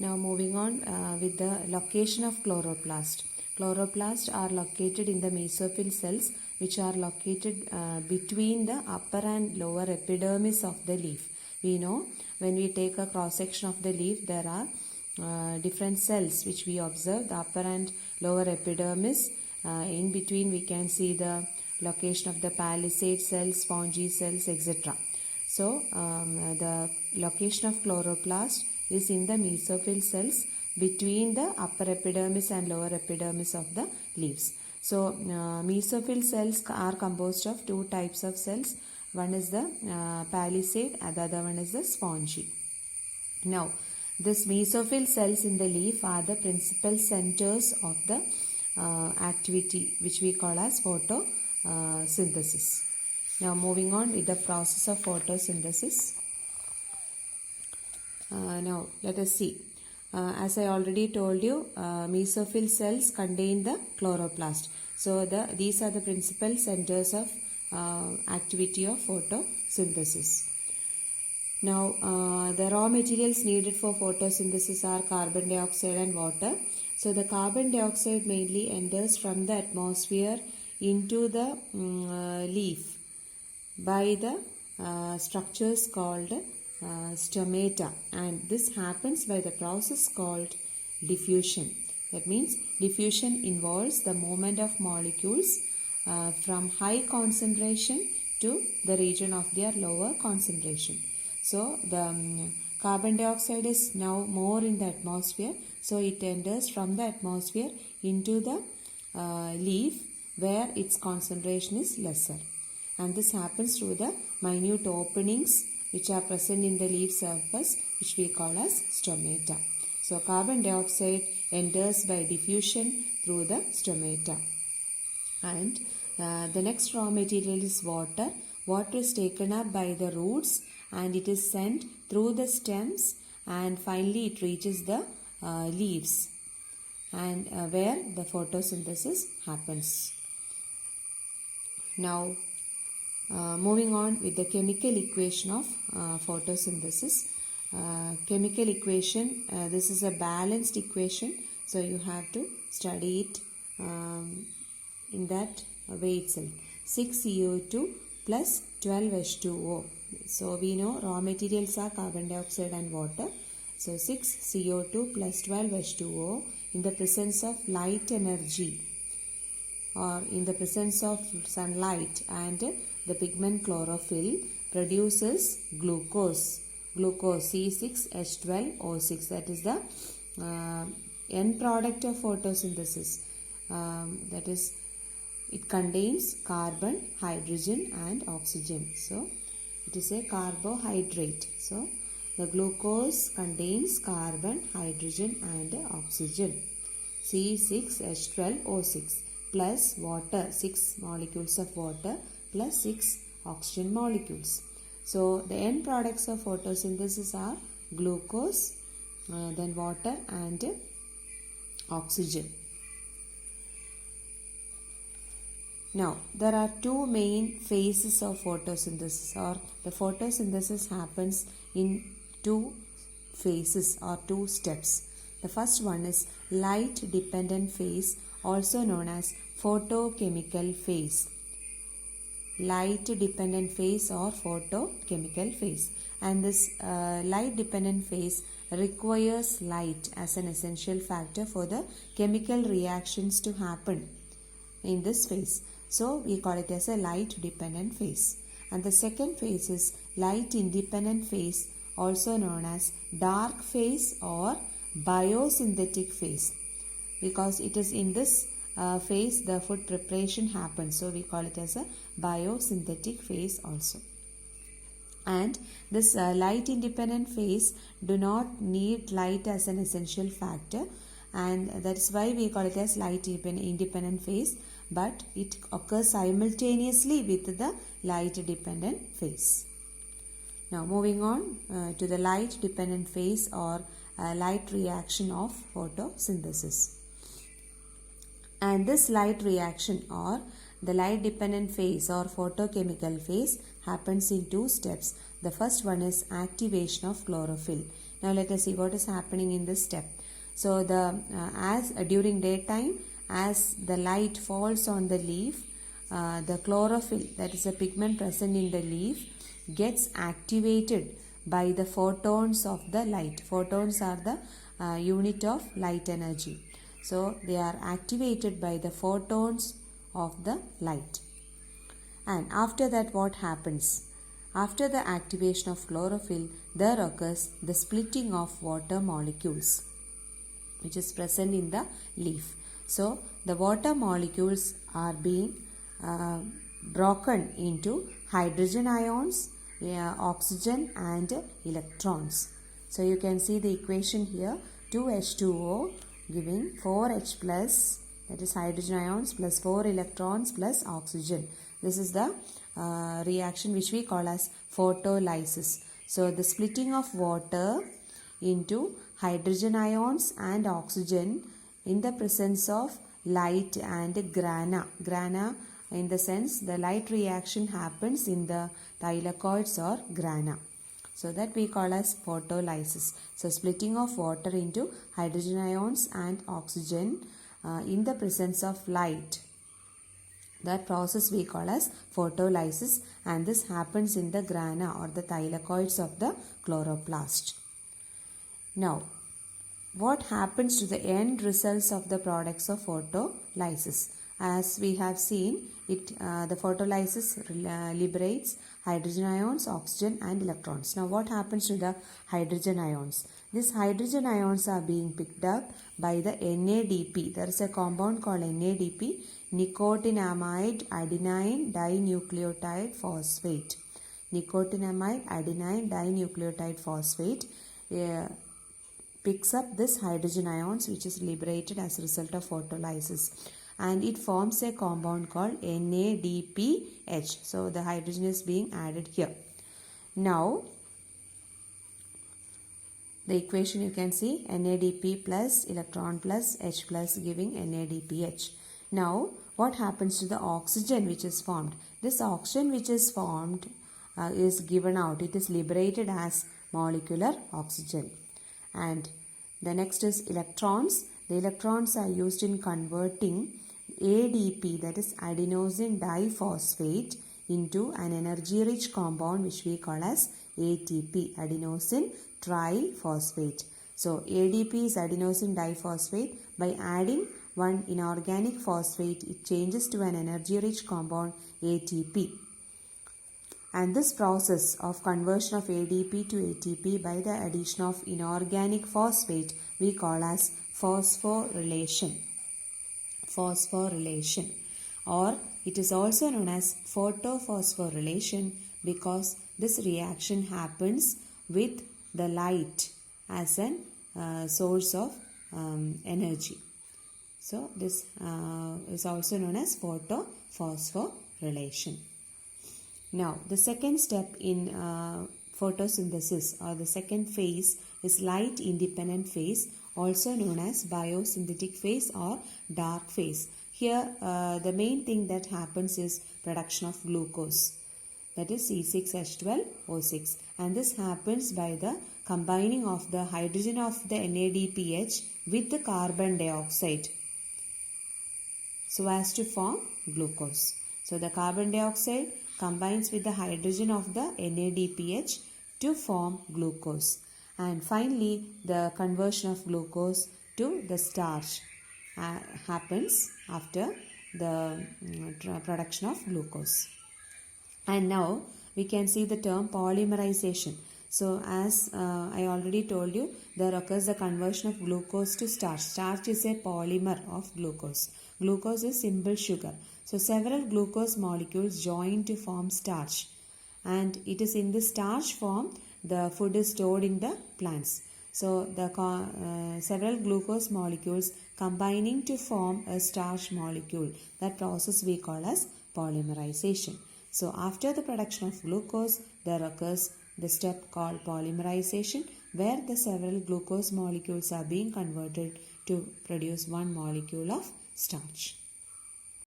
Now moving on with the location of chloroplast. Chloroplasts are located in the mesophyll cells, which are located between the upper and lower epidermis of the leaf. We know when we take a cross section of the leaf, there are different cells which we observe, the upper and lower epidermis. In between we can see the location of the palisade cells, spongy cells, etc. So the location of chloroplast is in the mesophyll cells between the upper epidermis and lower epidermis of the leaves. So mesophyll cells are composed of two types of cells. One is the palisade and the other one is the spongy. Now this mesophyll cells in the leaf are the principal centers of the activity which we call as photosynthesis. Now moving on with the process of photosynthesis. Now let us see. As I already told you, mesophyll cells contain the chloroplast. So these are the principal centers of activity of photosynthesis. Now the raw materials needed for photosynthesis are carbon dioxide and water. So the carbon dioxide mainly enters from the atmosphere into the leaf by the structures called stomata, and this happens by the process called diffusion. That means diffusion involves the movement of molecules from high concentration to the region of their lower concentration. So the carbon dioxide is now more in the atmosphere, so it enters from the atmosphere into the leaf where its concentration is lesser, and this happens through the minute openings which are present in the leaf surface, which we call as stomata. So carbon dioxide enters by diffusion through the stomata. And the next raw material is water. Water is taken up by the roots and it is sent through the stems, and finally it reaches the leaves, and where the photosynthesis happens. Now moving on with the chemical equation of photosynthesis. Chemical equation, this is a balanced equation, so you have to study it in that way itself. 6CO2 plus 12H2O. So we know raw materials are carbon dioxide and water. So 6CO2 plus 12H2O in the presence of light energy or in the presence of sunlight and the pigment chlorophyll produces glucose C6H12O6. That is the end product of photosynthesis. That is, it contains carbon, hydrogen and oxygen. So it is a carbohydrate. So the glucose contains carbon, hydrogen and oxygen. C6H12O6 plus water, 6 molecules of water plus 6 oxygen molecules. So the end products of photosynthesis are glucose, then water and oxygen. Now there are two main phases of photosynthesis, or the photosynthesis happens in two phases or two steps. The first one is light dependent phase, also known as photochemical phase. Light dependent phase or photochemical phase, and this light dependent phase requires light as an essential factor for the chemical reactions to happen in this phase. So we call it as a light dependent phase. And the second phase is light independent phase, also known as dark phase or biosynthetic phase, because it is in this phase the food preparation happens. So we call it as a biosynthetic phase also. And this light independent phase do not need light as an essential factor, and that is why we call it as light independent phase, but it occurs simultaneously with the light dependent phase. Now moving on to the light dependent phase or light reaction of photosynthesis. And this light reaction or the light dependent phase or photochemical phase happens in two steps. The first one is activation of chlorophyll. Now let us see what is happening in this step. So as during daytime, as the light falls on the leaf, the chlorophyll, that is a pigment present in the leaf, gets activated by the photons of the light. Photons are the unit of light energy. So they are activated by the photons of the light. And after that, what happens? After the activation of chlorophyll, there occurs the splitting of water molecules, which is present in the leaf. So the water molecules are being broken into hydrogen ions, oxygen and electrons. So you can see the equation here, 2H2O giving 4H plus, that is hydrogen ions, plus 4 electrons plus oxygen. This is the reaction which we call as photolysis. So the splitting of water into hydrogen ions and oxygen in the presence of light and grana. Grana in the sense the light reaction happens in the thylakoids or grana. So that we call as photolysis. So splitting of water into hydrogen ions and oxygen in the presence of light. That process we call as photolysis, and this happens in the grana or the thylakoids of the chloroplast. Now, what happens to the end results of the products of photolysis? As we have seen, the photolysis liberates hydrogen ions, oxygen and electrons. Now what happens to the hydrogen ions? These hydrogen ions are being picked up by the NADP. There is a compound called NADP, nicotinamide adenine dinucleotide phosphate. Nicotinamide adenine dinucleotide phosphate picks up this hydrogen ions which is liberated as a result of photolysis, and it forms a compound called NADPH. So the hydrogen is being added here. Now the equation you can see, NADP plus electron plus H plus giving NADPH. Now what happens to the oxygen which is formed? This oxygen which is formed is given out. It is liberated as molecular oxygen. And the next is electrons. The electrons are used in converting ADP, that is adenosine diphosphate, into an energy rich compound which we call as ATP, adenosine triphosphate. So ADP is adenosine diphosphate. By adding one inorganic phosphate, it changes to an energy rich compound ATP. And this process of conversion of ADP to ATP by the addition of inorganic phosphate we call as phosphorylation. Phosphorylation, or it is also known as photophosphorylation, because this reaction happens with the light as a source of energy. So this is also known as photophosphorylation. Now the second step in photosynthesis, or the second phase, is light independent phase, also known as biosynthetic phase or dark phase. Here the main thing that happens is production of glucose, that is C6H12O6, and this happens by the combining of the hydrogen of the NADPH with the carbon dioxide so as to form glucose. So the carbon dioxide combines with the hydrogen of the NADPH to form glucose. And finally, the conversion of glucose to the starch happens after the production of glucose. And now we can see the term polymerization. So as I already told you, there occurs the conversion of glucose to starch. Starch is a polymer of glucose. Glucose is simple sugar. So several glucose molecules join to form starch, and it is in the starch form the food is stored in the plants. So the several glucose molecules combining to form a starch molecule. That process we call as polymerization. So after the production of glucose, there occurs the step called polymerization, where the several glucose molecules are being converted to produce one molecule of starch.